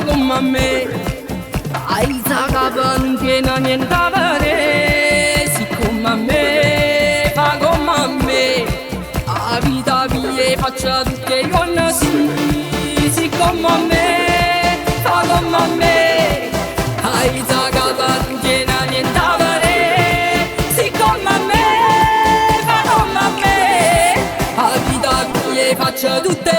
come a me. Hai sagaban che non niente avere, siccome a me, fa come a me. A vita mia faccia tutte con sì, siccome a me, fa come a me. Hai sagaban che non niente avere, siccome a me, fa come a me. A vita mia faccia tutte